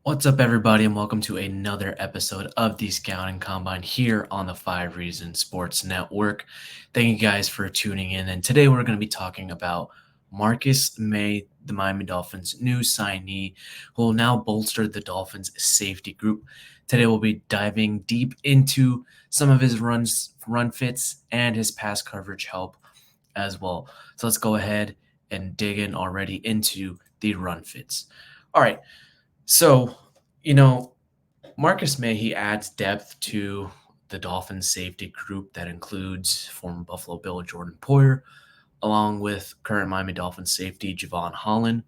What's up, everybody, and welcome to another episode of the Scouting Combine here on the Five Reasons Sports Network. Thank you guys for tuning in. And today we're going to be talking about Marcus May, the Miami Dolphins' new signee, who will now bolster the Dolphins' safety group. Today we'll be diving deep into some of his run fits, and his pass coverage help as well. So let's go ahead and dig in already into the run fits. All right. So, you know, Marcus May, he adds depth to the Dolphins safety group that includes former Buffalo Bill Jordan Poyer, along with current Miami Dolphins safety Javon Holland.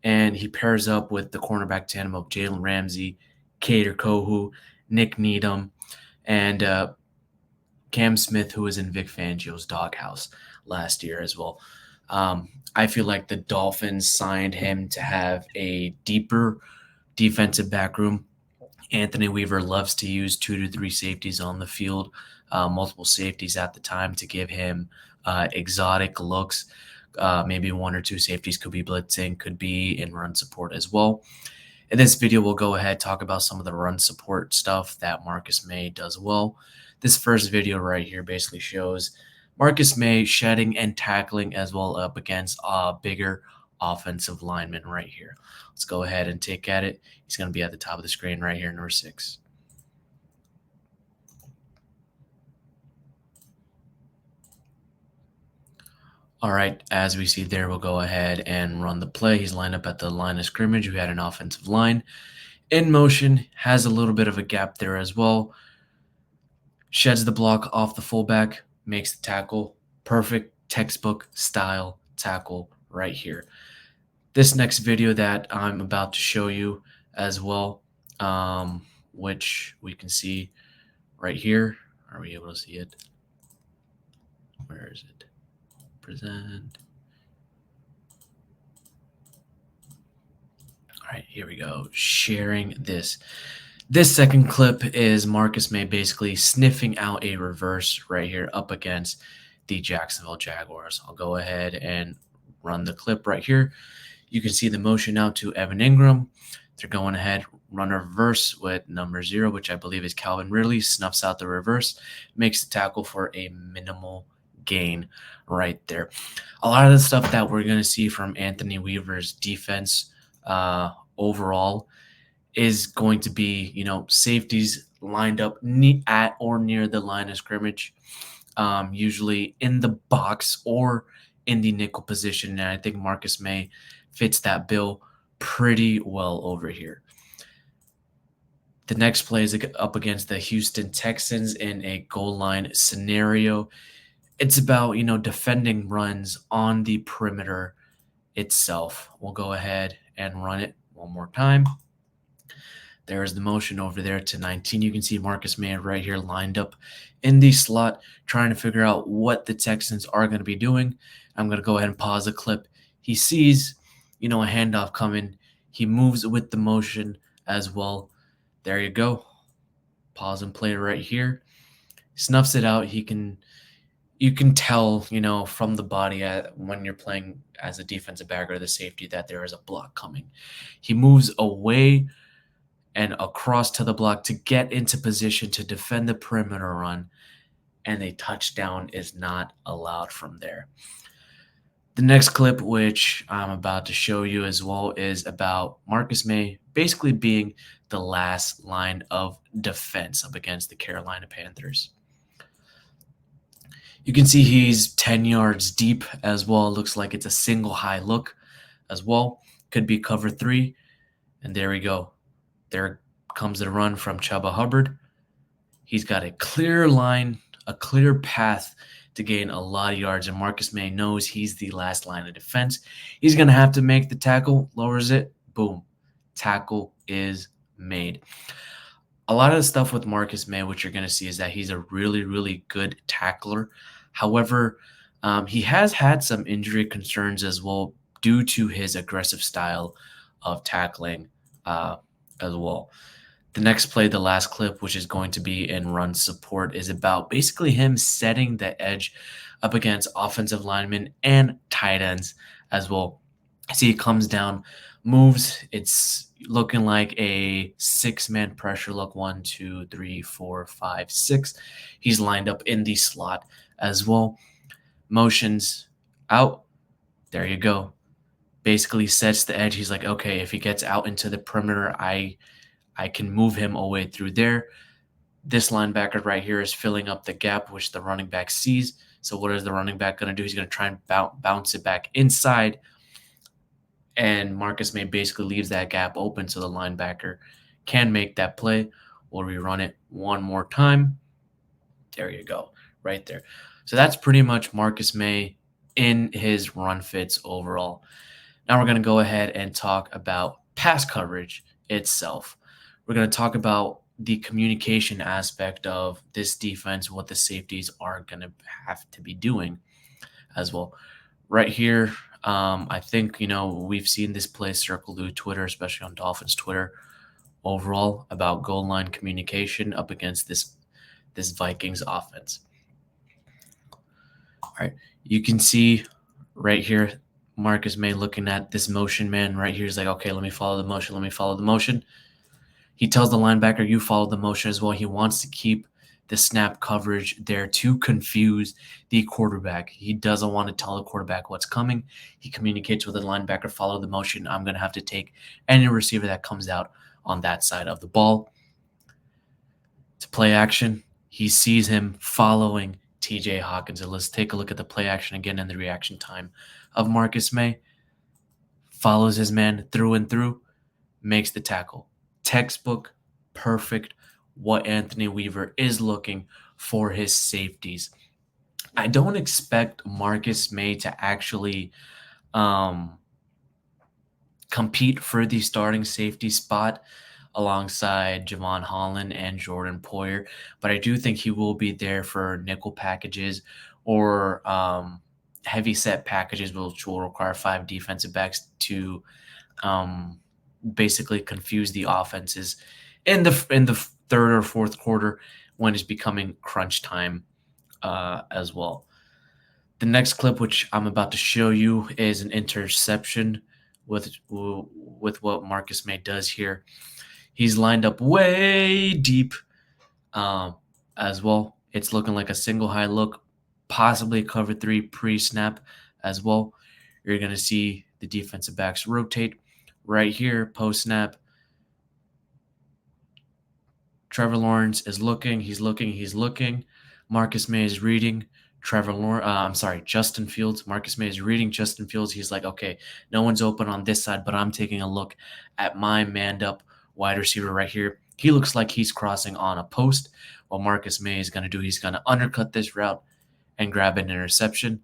And he pairs up with the cornerback tandem of Jalen Ramsey, Kader Kohu, Nick Needham, and Cam Smith, who was in Vic Fangio's doghouse last year as well. I feel like the Dolphins signed him to have a deeper defensive back room. Anthony Weaver loves to use 2 to 3 safeties on the field, multiple safeties at the time to give him exotic looks. Maybe 1 or 2 safeties could be blitzing, could be in run support as well. In this video, we'll go ahead talk about some of the run support stuff that Marcus May does well. This first video right here basically shows Marcus May shedding and tackling as well up against a bigger offensive lineman right here. Let's go ahead and take at it. He's going to be at the top of the screen right here, number 6. All right, as we see there, we'll go ahead and run the play. He's lined up at the line of scrimmage. We had an offensive line in motion, has a little bit of a gap there as well. Sheds the block off the fullback, makes the tackle. Perfect textbook style tackle right here. This next video that I'm about to show you as well, which we can see right here. Are we able to see it? Where is it? Present. All right, here we go. Sharing this. This second clip is Marcus May basically sniffing out a reverse right here up against the Jacksonville Jaguars. I'll go ahead and run the clip right here. You can see the motion out to Evan Ingram. They're going ahead, run a reverse with number 0, which I believe is Calvin Ridley, snuffs out the reverse, makes the tackle for a minimal gain right there. A lot of the stuff that we're going to see from Anthony Weaver's defense overall is going to be, safeties lined up at or near the line of scrimmage, usually in the box or in the nickel position. And I think Marcus May fits that bill pretty well over here. The next play is up against the Houston Texans in a goal line scenario. It's about, defending runs on the perimeter itself. We'll go ahead and run it one more time. There's the motion over there to 19. You can see Marcus May right here lined up in the slot, trying to figure out what the Texans are going to be doing. I'm going to go ahead and pause the clip. He sees, a handoff coming. He moves with the motion as well. There you go. Pause and play right here. Snuffs it out. You can tell, from the body when you're playing as a defensive back or the safety that there is a block coming. He moves away and across to the block to get into position to defend the perimeter run, and a touchdown is not allowed from there. The next clip, which I'm about to show you as well, is about Marcus May basically being the last line of defense up against the Carolina Panthers. You can see he's 10 yards deep as well. It looks like it's a single high look as well. Could be cover 3. And there we go. There comes the run from Chuba Hubbard. He's got a clear line, a clear path to gain a lot of yards, and Marcus May knows he's the last line of defense. He's going to have to make the tackle, lowers it, boom, tackle is made. A lot of the stuff with Marcus May, what you're going to see is that he's a really, really good tackler. However, he has had some injury concerns as well due to his aggressive style of tackling as well. The next play, the last clip, which is going to be in run support, is about basically him setting the edge up against offensive linemen and tight ends as well. See, he comes down, moves. It's looking like a six-man pressure look. One, two, three, four, five, six. He's lined up in the slot as well. Motions out. There you go. Basically sets the edge. He's like, okay, if he gets out into the perimeter, I can move him away through there. This linebacker right here is filling up the gap, which the running back sees. So what is the running back going to do? He's going to try and bounce it back inside, and Marcus May basically leaves that gap open so the linebacker can make that play. We'll rerun it one more time. There you go, right there. So that's pretty much Marcus May in his run fits overall. Now we're going to go ahead and talk about pass coverage itself. We're going to talk about the communication aspect of this defense, what the safeties are going to have to be doing as well. Right here, I think, we've seen this play circle through Twitter, especially on Dolphins Twitter overall, about goal line communication up against this Vikings offense. All right, you can see right here, Marcus May looking at this motion man right here. He's like, okay, let me follow the motion. Let me follow the motion. He tells the linebacker, you follow the motion as well. He wants to keep the snap coverage there to confuse the quarterback. He doesn't want to tell the quarterback what's coming. He communicates with the linebacker, follow the motion. I'm going to have to take any receiver that comes out on that side of the ball. To play action, he sees him following TJ Hawkins. Let's take a look at the play action again and the reaction time of Marcus May. Follows his man through and through, makes the tackle. Textbook, perfect, what Anthony Weaver is looking for his safeties. I don't expect Marcus May to actually compete for the starting safety spot alongside Javon Holland and Jordan Poyer, but I do think he will be there for nickel packages or heavy set packages, which will require 5 defensive backs to basically confuse the offenses in the third or fourth quarter when it's becoming crunch time as well. The next clip, which I'm about to show you, is an interception with what Marcus May does here. He's lined up way deep as well. It's looking like a single high look, possibly cover 3 pre-snap as well. You're going to see the defensive backs rotate. Right here, post-snap, Trevor Lawrence is looking. He's looking. Marcus May is reading. Justin Fields. Marcus May is reading Justin Fields. He's like, okay, no one's open on this side, but I'm taking a look at my manned-up wide receiver right here. He looks like he's crossing on a post. What Marcus May is going to do, he's going to undercut this route and grab an interception.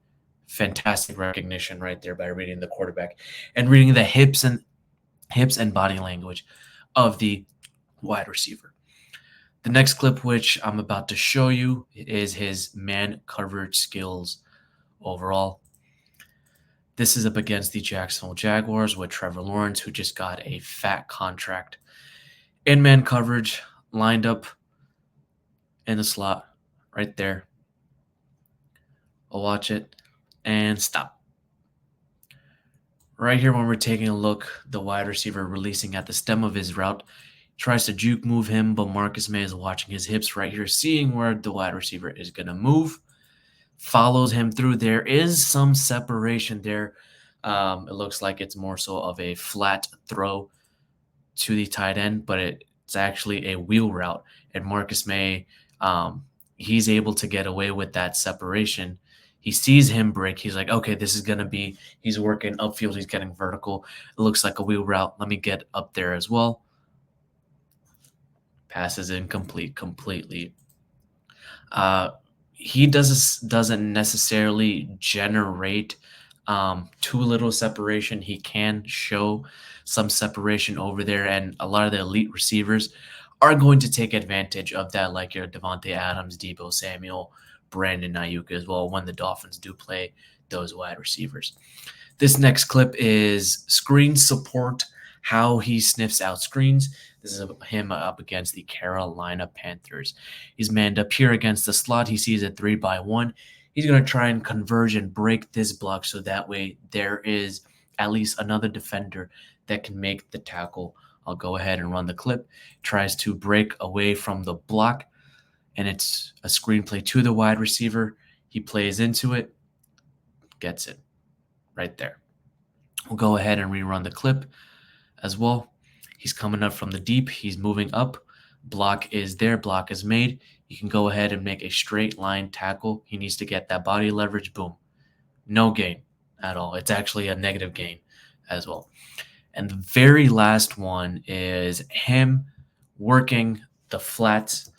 Fantastic recognition right there by reading the quarterback and reading the hips and body language of the wide receiver. The next clip, which I'm about to show you, is his man coverage skills overall. This is up against the Jacksonville Jaguars with Trevor Lawrence, who just got a fat contract. In man coverage, lined up in the slot right there. I'll watch it and stop. Right here, when we're taking a look, the wide receiver releasing at the stem of his route, tries to juke move him, but Marcus May is watching his hips right here, seeing where the wide receiver is going to move, follows him through. There is some separation there. It looks like it's more so of a flat throw to the tight end, but it's actually a wheel route. And Marcus May, he's able to get away with that separation. He sees him break. He's like, okay, this is going to be, he's working upfield. He's getting vertical. It looks like a wheel route. Let me get up there as well. Passes incomplete completely. He doesn't necessarily generate too little separation. He can show some separation over there, and a lot of the elite receivers are going to take advantage of that, like your Devontae Adams, Deebo Samuel, Brandon Ayuk as well, when the Dolphins do play those wide receivers. This next clip is screen support, how he sniffs out screens. This is him up against the Carolina Panthers. He's manned up here against the slot. He sees a 3-by-1. He's going to try and converge and break this block so that way there is at least another defender that can make the tackle. I'll go ahead and run the clip. Tries to break away from the block, and it's a screenplay to the wide receiver. He plays into it, gets it right there. We'll go ahead and rerun the clip as well. He's coming up from the deep. He's moving up. Block is there. Block is made. You can go ahead and make a straight line tackle. He needs to get that body leverage. Boom. No gain at all. It's actually a negative gain as well. And the very last one is him working the flats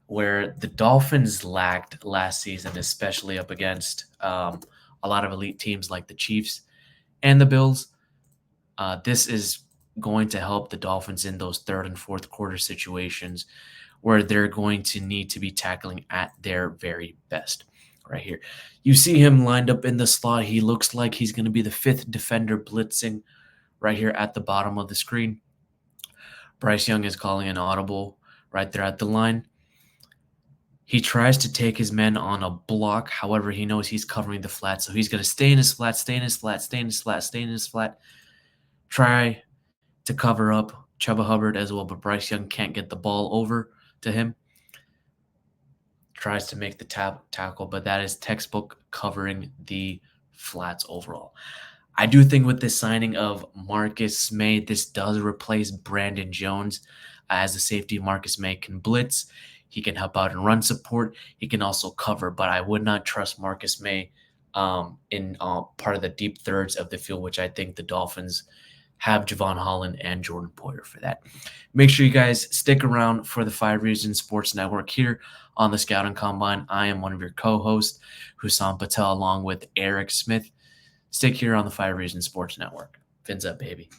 where the Dolphins lacked last season, especially up against a lot of elite teams like the Chiefs and the Bills. This is going to help the Dolphins in those third and fourth quarter situations where they're going to need to be tackling at their very best. Right here, you see him lined up in the slot. He looks like he's going to be the fifth defender blitzing right here at the bottom of the screen. Bryce Young is calling an audible right there at the line. He tries to take his men on a block. However, he knows he's covering the flat, so he's going to stay in his flat, stay in his flat, stay in his flat, stay in his flat. Try to cover up Chuba Hubbard as well, but Bryce Young can't get the ball over to him. Tries to make the tackle, but that is textbook covering the flats overall. I do think with this signing of Marcus Maye, this does replace Brandon Jones as a safety. Marcus Maye can blitz. He can help out in run support. He can also cover, but I would not trust Marcus Maye in part of the deep thirds of the field, which I think the Dolphins have Javon Holland and Jordan Poyer for that. Make sure you guys stick around for the 5 Reasons Sports Network here on the Scouting Combine. I am one of your co-hosts, Hussam Patel, along with Eric Smith. Stick here on the 5 Reasons Sports Network. Fins up, baby.